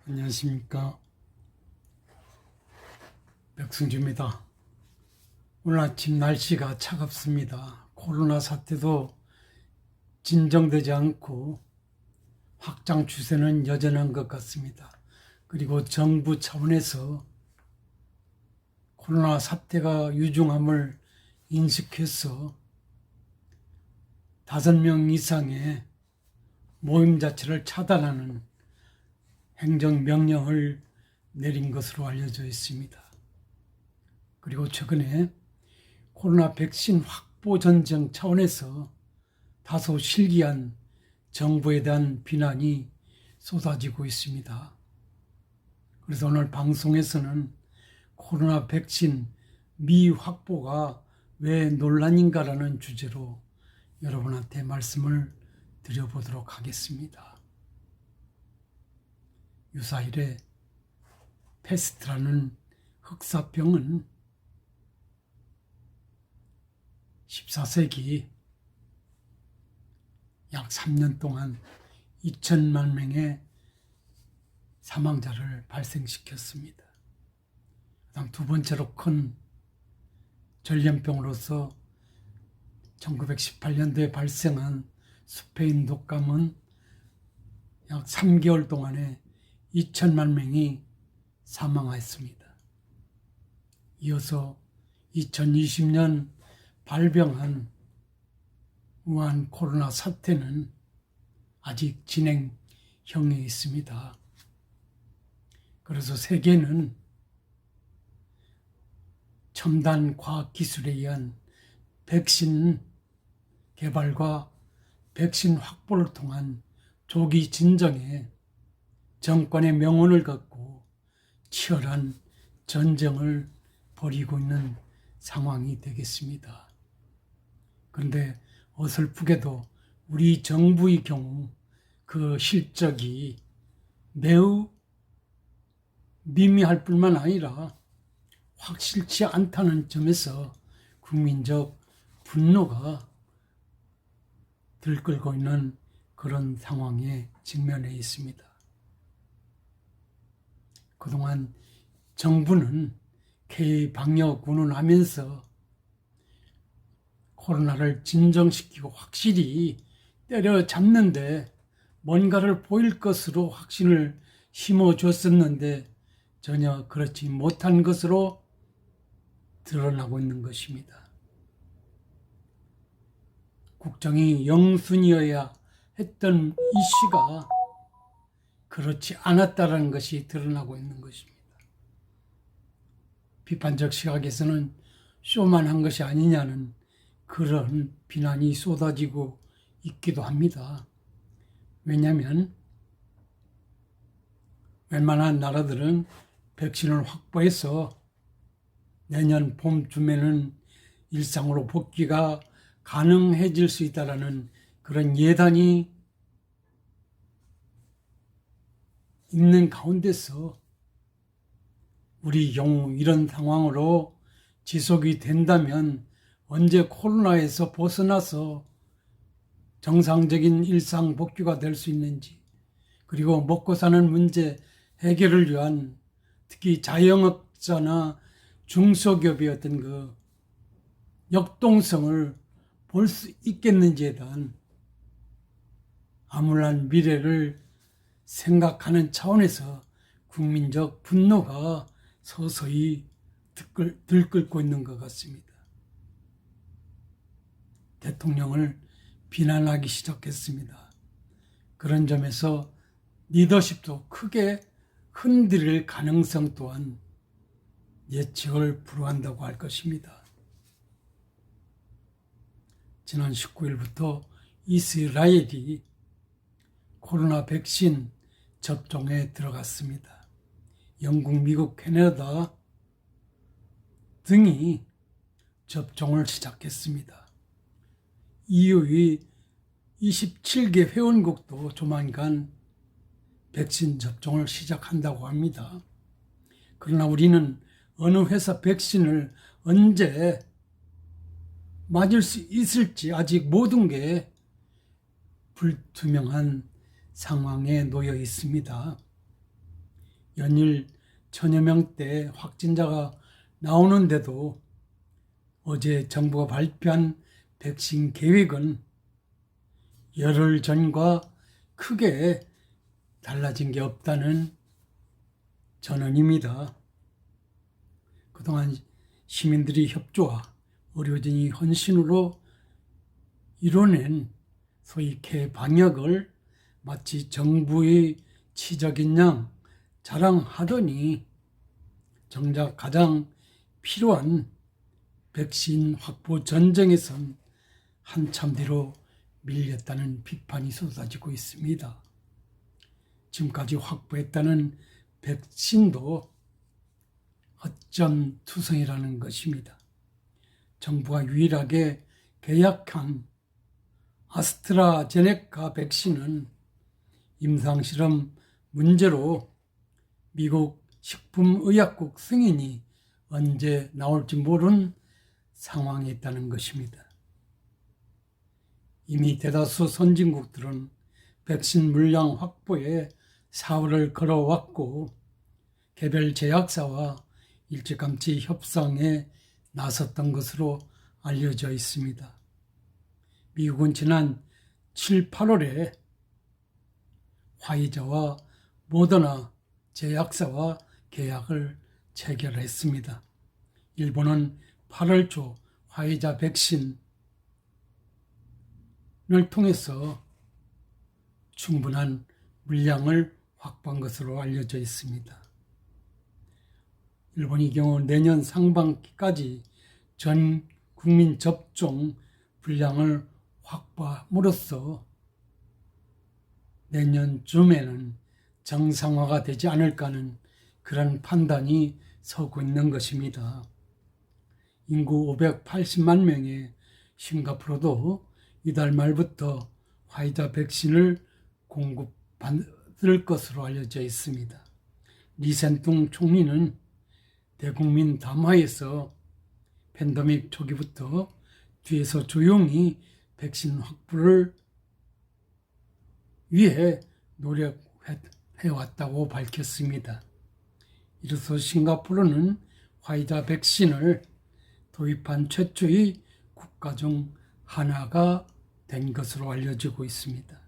안녕하십니까. 백승주입니다. 오늘 아침 날씨가 차갑습니다. 코로나 사태도 진정되지 않고 확장 추세는 여전한 것 같습니다. 그리고 정부 차원에서 코로나 사태가 유중함을 인식해서 5명 이상의 모임 자체를 차단하는 행정명령을 내린 것으로 알려져 있습니다. 그리고 최근에 코로나 백신 확보 전쟁 차원에서 다소 실기한 정부에 대한 비난이 쏟아지고 있습니다. 그래서 오늘 방송에서는 코로나 백신 미확보가 왜 논란인가라는 주제로 여러분한테 말씀을 드려보도록 하겠습니다. 유사일에 패스트라는 흑사병은 14세기 약 3년 동안 2천만 명의 사망자를 발생시켰습니다. 그다음 두 번째로 큰 전염병으로서 1918년도에 발생한 스페인 독감은 약 3개월 동안에 2천만 명이 사망하였습니다. 이어서 2020년 발병한 우한 코로나 사태는 아직 진행형에 있습니다. 그래서 세계는 첨단 과학 기술에 의한 백신 개발과 백신 확보를 통한 조기 진정에 정권의 명운을 갖고 치열한 전쟁을 벌이고 있는 상황이 되겠습니다. 그런데 어설프게도 우리 정부의 경우 그 실적이 매우 미미할 뿐만 아니라 확실치 않다는 점에서 국민적 분노가 들끓고 있는 그런 상황에 직면해 있습니다. 그동안 정부는 K-방역 운운하면서 코로나를 진정시키고 확실히 때려잡는데 뭔가를 보일 것으로 확신을 심어줬었는데 전혀 그렇지 못한 것으로 드러나고 있는 것입니다. 국정이 영순이어야 했던 이슈가 그렇지 않았다는 것이 드러나고 있는 것입니다. 비판적 시각에서는 쇼만 한 것이 아니냐는 그런 비난이 쏟아지고 있기도 합니다. 왜냐하면 웬만한 나라들은 백신을 확보해서 내년 봄쯤에는 일상으로 복귀가 가능해질 수 있다는 그런 예단이 있는 가운데서 우리 경우 이런 상황으로 지속이 된다면 언제 코로나에서 벗어나서 정상적인 일상 복귀가 될 수 있는지, 그리고 먹고 사는 문제 해결을 위한 특히 자영업자나 중소기업의 어떤 그 역동성을 볼 수 있겠는지에 대한 암울한 미래를 생각하는 차원에서 국민적 분노가 서서히 들끓고 있는 것 같습니다. 대통령을 비난하기 시작했습니다. 그런 점에서 리더십도 크게 흔들릴 가능성 또한 예측을 불허한다고 할 것입니다. 지난 19일부터 이스라엘이 코로나 백신 접종에 들어갔습니다. 영국, 미국, 캐나다 등이 접종을 시작했습니다. EU의 27개 회원국도 조만간 백신 접종을 시작한다고 합니다. 그러나 우리는 어느 회사 백신을 언제 맞을 수 있을지 아직 모든 게 불투명한 상황에 놓여 있습니다. 연일 천여 명대 확진자가 나오는데도 어제 정부가 발표한 백신 계획은 열흘 전과 크게 달라진 게 없다는 전언입니다. 그동안 시민들이 협조와 의료진이 헌신으로 이뤄낸 소위 개방역을 마치 정부의 치적인 양 자랑하더니 정작 가장 필요한 백신 확보 전쟁에선 한참 뒤로 밀렸다는 비판이 쏟아지고 있습니다. 지금까지 확보했다는 백신도 허점투성이라는 것입니다. 정부가 유일하게 계약한 아스트라제네카 백신은 임상실험 문제로 미국 식품의약국 승인이 언제 나올지 모르는 상황에 있다는 것입니다. 이미 대다수 선진국들은 백신 물량 확보에 사활을 걸어왔고 개별 제약사와 일찌감치 협상에 나섰던 것으로 알려져 있습니다. 미국은 지난 7, 8월에 화이자와 모더나 제약사와 계약을 체결했습니다. 일본은 8월 초 화이자 백신을 통해서 충분한 물량을 확보한 것으로 알려져 있습니다. 일본의 경우 내년 상반기까지 전 국민 접종 분량을 확보함으로써 내년쯤에는 정상화가 되지 않을까 하는 그런 판단이 서고 있는 것입니다. 인구 580만 명의 싱가포르도 이달 말부터 화이자 백신을 공급받을 것으로 알려져 있습니다. 리센퉁 총리는 대국민 담화에서 팬데믹 초기부터 뒤에서 조용히 백신 확보를 위해 노력해왔다고 밝혔습니다. 이로써 싱가포르는 화이자 백신을 도입한 최초의 국가 중 하나가 된 것으로 알려지고 있습니다.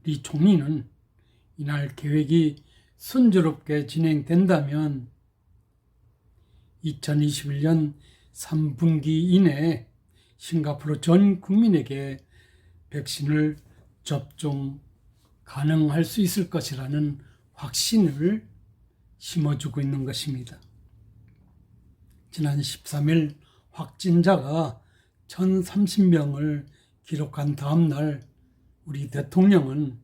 리 총리는 이날 계획이 순조롭게 진행된다면 2021년 3분기 이내 싱가포르 전 국민에게 백신을 접종 가능할 수 있을 것이라는 확신을 심어주고 있는 것입니다. 지난 13일 확진자가 1,030명을 기록한 다음 날 우리 대통령은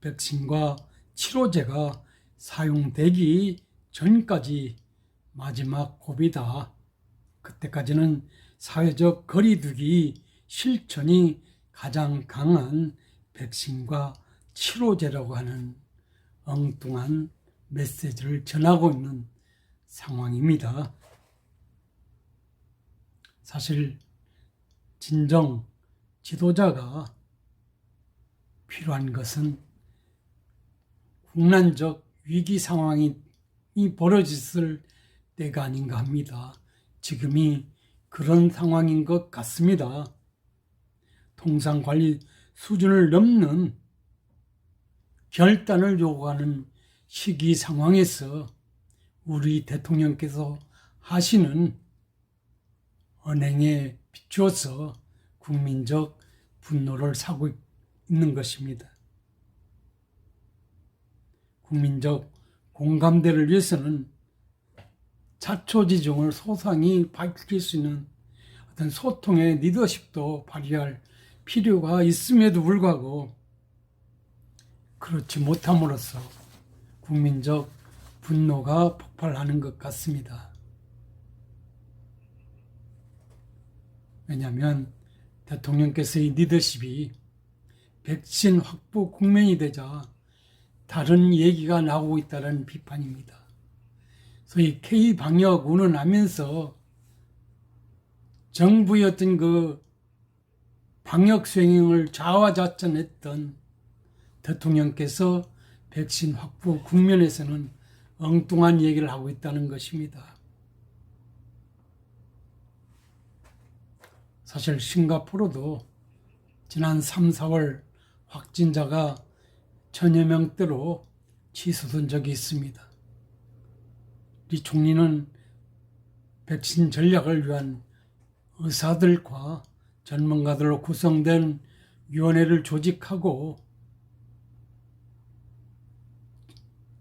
백신과 치료제가 사용되기 전까지 마지막 고비다. 그때까지는 사회적 거리두기 실천이 가장 강한 백신과 치료제라고 하는 엉뚱한 메시지를 전하고 있는 상황입니다. 사실 진정 지도자가 필요한 것은 국난적 위기 상황이 벌어졌을 때가 아닌가 합니다. 지금이 그런 상황인 것 같습니다. 통상관리 수준을 넘는 결단을 요구하는 시기 상황에서 우리 대통령께서 하시는 언행에 비추어서 국민적 분노를 사고 있는 것입니다. 국민적 공감대를 위해서는 자초지종을 소상히 밝힐 수 있는 어떤 소통의 리더십도 발휘할 필요가 있음에도 불구하고 그렇지 못함으로써 국민적 분노가 폭발하는 것 같습니다. 왜냐하면 대통령께서의 리더십이 백신 확보 국면이 되자 다른 얘기가 나오고 있다는 비판입니다. 소위 K-방역 운운하면서 정부의 어떤 그 방역 수행을 자화자찬했던 대통령께서 백신 확보 국면에서는 엉뚱한 얘기를 하고 있다는 것입니다. 사실 싱가포르도 지난 3, 4월 확진자가 1000여 명대로 치솟은 적이 있습니다. 리 총리는 백신 전략을 위한 의사들과 전문가들로 구성된 위원회를 조직하고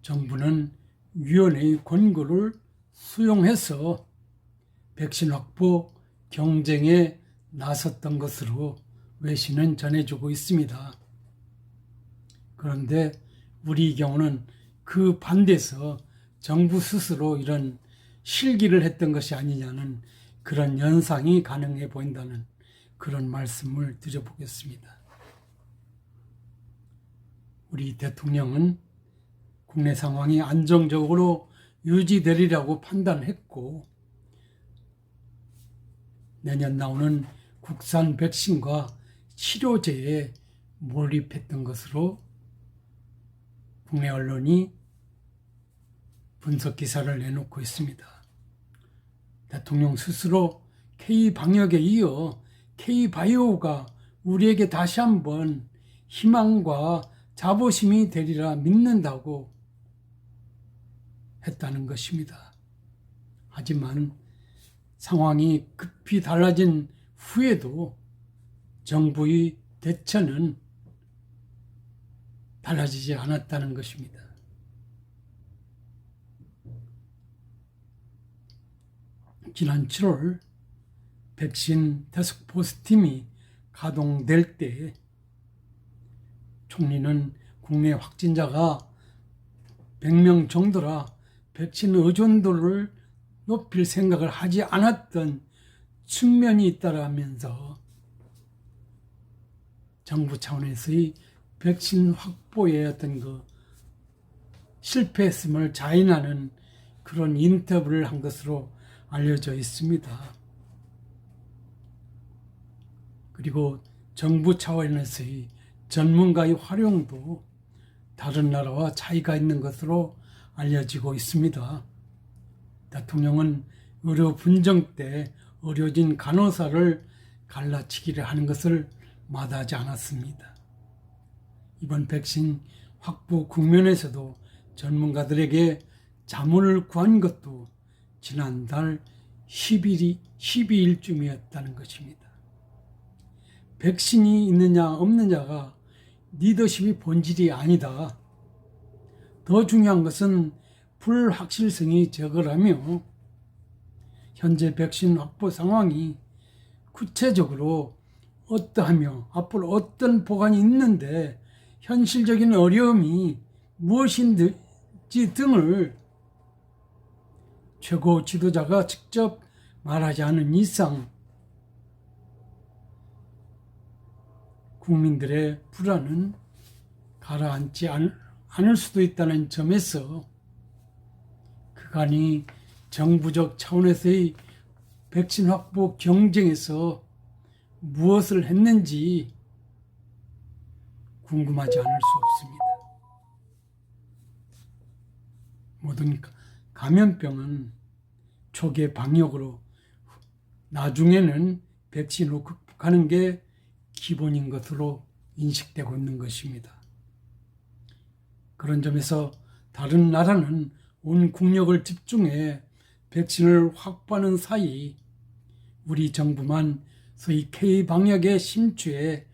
정부는 위원회의 권고를 수용해서 백신 확보 경쟁에 나섰던 것으로 외신은 전해주고 있습니다. 그런데 우리 경우는 그 반대에서 정부 스스로 이런 실기를 했던 것이 아니냐는 그런 연상이 가능해 보인다는 그런 말씀을 드려보겠습니다. 우리 대통령은 국내 상황이 안정적으로 유지되리라고 판단했고 내년 나오는 국산 백신과 치료제에 몰입했던 것으로 국내 언론이 분석 기사를 내놓고 있습니다. 대통령 스스로 K-방역에 이어 K-바이오가 우리에게 다시 한번 희망과 자부심이 되리라 믿는다고 했다는 것입니다. 하지만 상황이 급히 달라진 후에도 정부의 대처는 달라지지 않았다는 것입니다. 지난 7월 백신 태스크포스 팀이 가동될 때 총리는 국내 확진자가 100명 정도라 백신 의존도를 높일 생각을 하지 않았던 측면이 있다라면서 정부 차원에서의 백신 확보의 어떤 그 실패했음을 자인하는 그런 인터뷰를 한 것으로 알려져 있습니다. 그리고 정부 차원에서의 전문가의 활용도 다른 나라와 차이가 있는 것으로 알려지고 있습니다. 대통령은 의료 분정 때 의료진 간호사를 갈라치기를 하는 것을 마다하지 않았습니다. 이번 백신 확보 국면에서도 전문가들에게 자문을 구한 것도 지난달 12일쯤이었다는 것입니다. 백신이 있느냐 없느냐가 리더십이 본질이 아니다. 더 중요한 것은 불확실성이 적으라며 현재 백신 확보 상황이 구체적으로 어떠하며 앞으로 어떤 보관이 있는데 현실적인 어려움이 무엇인지 등을 최고 지도자가 직접 말하지 않은 이상 국민들의 불안은 가라앉지 않을 수도 있다는 점에서 그간이 정부적 차원에서의 백신 확보 경쟁에서 무엇을 했는지 궁금하지 않을 수 없습니다. 모든 감염병은 초기의 방역으로 나중에는 백신으로 극복하는 게 기본인 것으로 인식되고 있는 것입니다. 그런 점에서 다른 나라는 온 국력을 집중해 백신을 확보하는 사이 우리 정부만 소위 K-방역의 심취에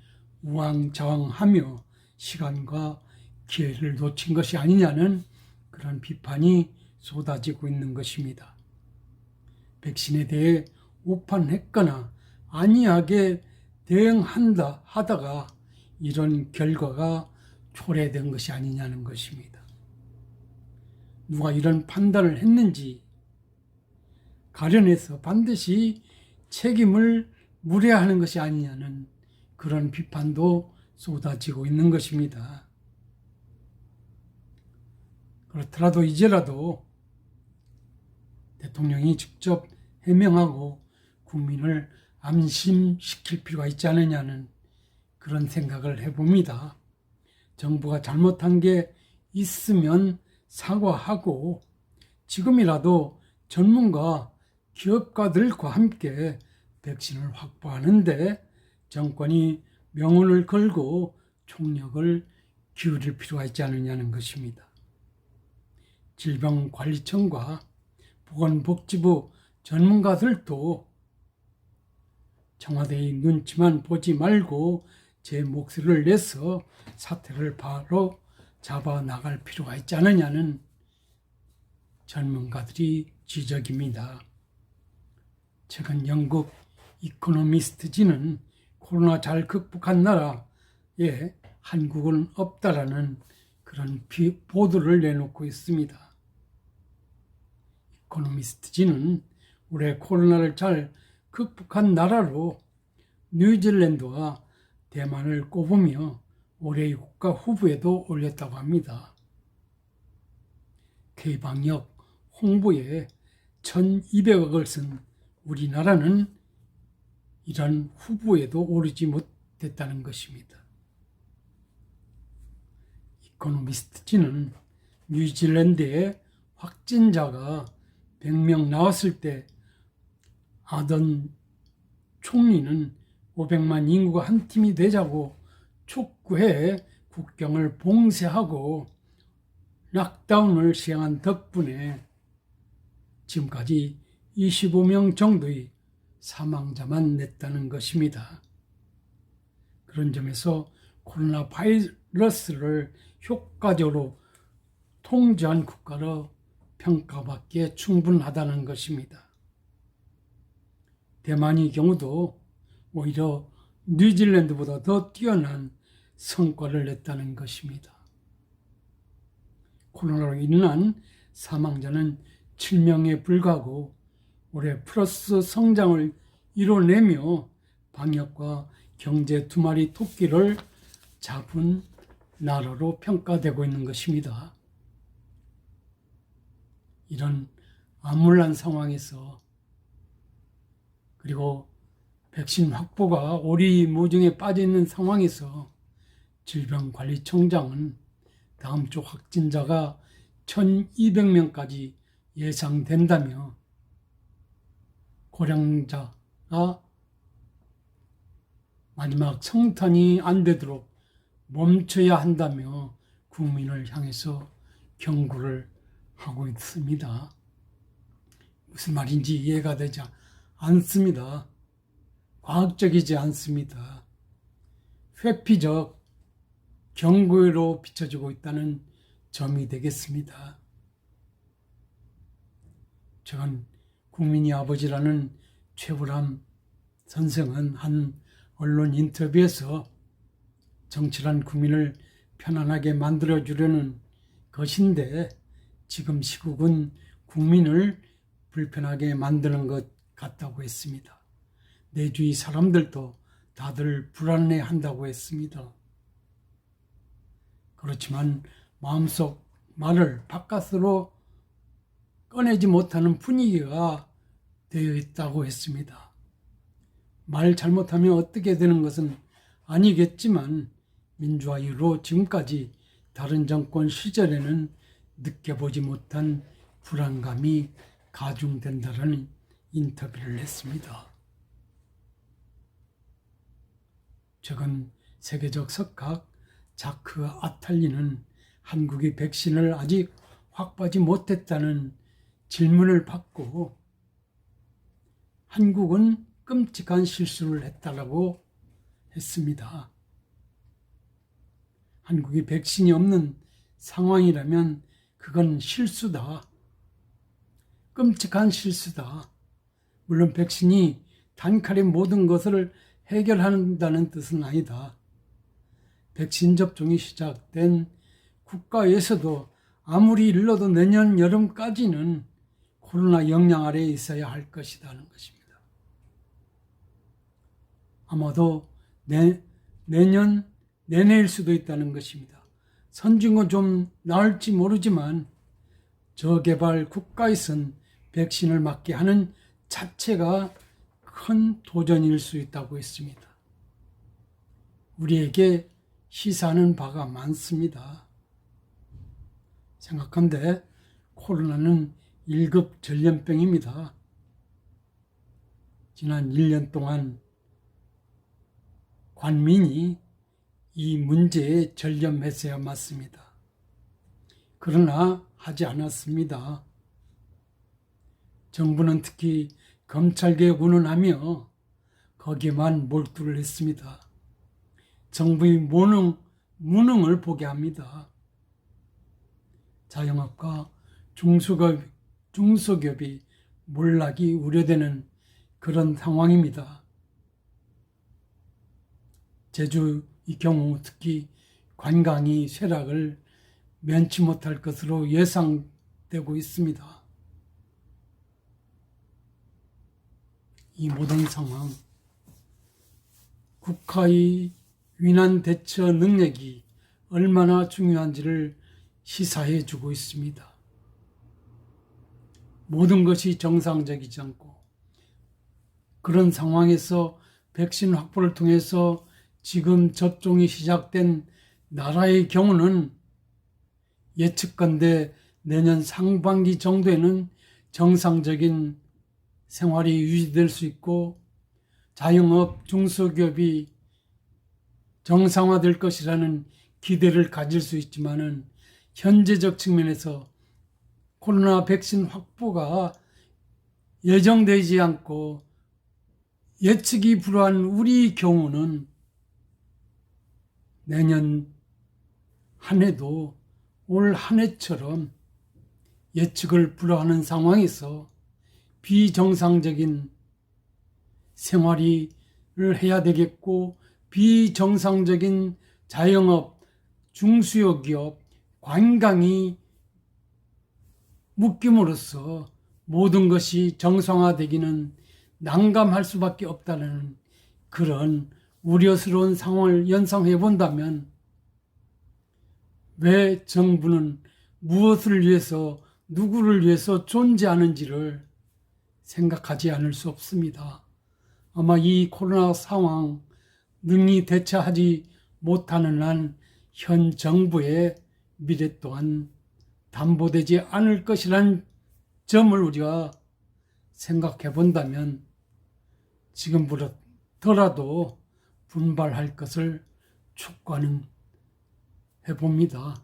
우왕좌왕하며 시간과 기회를 놓친 것이 아니냐는 그런 비판이 쏟아지고 있는 것입니다. 백신에 대해 오판했거나 안이하게 대응한다 하다가 이런 결과가 초래된 것이 아니냐는 것입니다. 누가 이런 판단을 했는지 가려내서 반드시 책임을 물어야 하는 것이 아니냐는 그런 비판도 쏟아지고 있는 것입니다. 그렇더라도 이제라도 대통령이 직접 해명하고 국민을 안심시킬 필요가 있지 않느냐는 그런 생각을 해봅니다. 정부가 잘못한 게 있으면 사과하고 지금이라도 전문가, 기업가들과 함께 백신을 확보하는데 정권이 명운을 걸고 총력을 기울일 필요가 있지 않느냐는 것입니다. 질병관리청과 보건복지부 전문가들도 청와대의 눈치만 보지 말고 제 목소리를 내서 사태를 바로 잡아 나갈 필요가 있지 않느냐는 전문가들이 지적입니다. 최근 영국 이코노미스트지는 코로나 잘 극복한 나라에 한국은 없다라는 그런 보도를 내놓고 있습니다. 이코노미스트지는 올해 코로나를 잘 극복한 나라로 뉴질랜드와 대만을 꼽으며 올해의 국가 후보에도 올렸다고 합니다. K방역 홍보에 1,200억을 쓴 우리나라는 이런 후보에도 오르지 못했다는 것입니다. 이코노미스트지는 뉴질랜드의 확진자가 100명 나왔을 때 아던 총리는 500만 인구가 한 팀이 되자고 촉구해 국경을 봉쇄하고 락다운을 시행한 덕분에 지금까지 25명 정도의 사망자만 냈다는 것입니다. 그런 점에서 코로나 바이러스를 효과적으로 통제한 국가로 평가받기에 충분하다는 것입니다. 대만의 경우도 오히려 뉴질랜드보다 더 뛰어난 성과를 냈다는 것입니다. 코로나로 인한 사망자는 7명에 불과하고 올해 플러스 성장을 이뤄내며 방역과 경제 두 마리 토끼를 잡은 나라로 평가되고 있는 것입니다. 이런 암울한 상황에서 그리고 백신 확보가 오리무중에 빠져 있는 상황에서 질병관리청장은 다음 주 확진자가 1,200명까지 예상된다며 고령자가 마지막 성탄이 안 되도록 멈춰야 한다며 국민을 향해서 경고를 하고 있습니다. 무슨 말인지 이해가 되지 않습니다. 과학적이지 않습니다. 회피적 경고로 비춰지고 있다는 점이 되겠습니다. 최근 국민이 아버지라는 최불암 선생은 한 언론 인터뷰에서 정치란 국민을 편안하게 만들어주려는 것인데 지금 시국은 국민을 불편하게 만드는 것 같다고 했습니다. 내 주위 사람들도 다들 불안해한다고 했습니다. 그렇지만 마음속 말을 바깥으로 꺼내지 못하는 분위기가 되어 있다고 했습니다. 말 잘못하면 어떻게 되는 것은 아니겠지만 민주화 이후로 지금까지 다른 정권 시절에는 느껴보지 못한 불안감이 가중된다는 인터뷰를 했습니다. 최근 세계적 석학 자크 아탈리는 한국이 백신을 아직 확보하지 못했다는 질문을 받고 한국은 끔찍한 실수를 했다라고 했습니다. 한국이 백신이 없는 상황이라면 그건 실수다. 끔찍한 실수다. 물론 백신이 단칼에 모든 것을 해결한다는 뜻은 아니다. 백신 접종이 시작된 국가에서도 아무리 일러도 내년 여름까지는 코로나 영향 아래에 있어야 할 것이라는 것입니다. 아마도 내년 내내일 수도 있다는 것입니다. 선진국은 좀 나을지 모르지만 저개발 국가에선 백신을 맞게 하는 자체가 큰 도전일 수 있다고 했습니다. 우리에게 시사하는 바가 많습니다. 생각한데 코로나는 1급 전염병입니다. 지난 1년 동안 관민이 이 문제에 전념했어야 맞습니다. 그러나 하지 않았습니다. 정부는 특히 검찰개혁 운운하며 거기에만 몰두를 했습니다. 정부의 무능을 보게 합니다. 자영업과 중소기업이 몰락이 우려되는 그런 상황입니다. 제주의 경우 특히 관광이 쇠락을 면치 못할 것으로 예상되고 있습니다. 이 모든 상황, 국가의 위난 대처 능력이 얼마나 중요한지를 시사해 주고 있습니다. 모든 것이 정상적이지 않고 그런 상황에서 백신 확보를 통해서 지금 접종이 시작된 나라의 경우는 예측컨대 내년 상반기 정도에는 정상적인 생활이 유지될 수 있고 자영업, 중소기업이 정상화될 것이라는 기대를 가질 수 있지만은 현재적 측면에서 코로나 백신 확보가 예정되지 않고 예측이 불허한 우리 경우는 내년 한 해도 올 한 해처럼 예측을 불허하는 상황에서 비정상적인 생활을 해야 되겠고 비정상적인 자영업, 중소기업, 관광이 묶임으로써 모든 것이 정상화되기는 난감할 수밖에 없다는 그런 우려스러운 상황을 연상해 본다면 왜 정부는 무엇을 위해서 누구를 위해서 존재하는지를 생각하지 않을 수 없습니다. 아마 이 코로나 상황 능히 대처하지 못하는 한 현 정부의 미래 또한 담보되지 않을 것이라는 점을 우리가 생각해 본다면 지금부터라도 분발할 것을 촉구하는 해봅니다.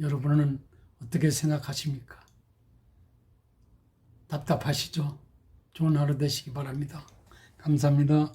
여러분은 어떻게 생각하십니까? 답답하시죠? 좋은 하루 되시기 바랍니다. 감사합니다.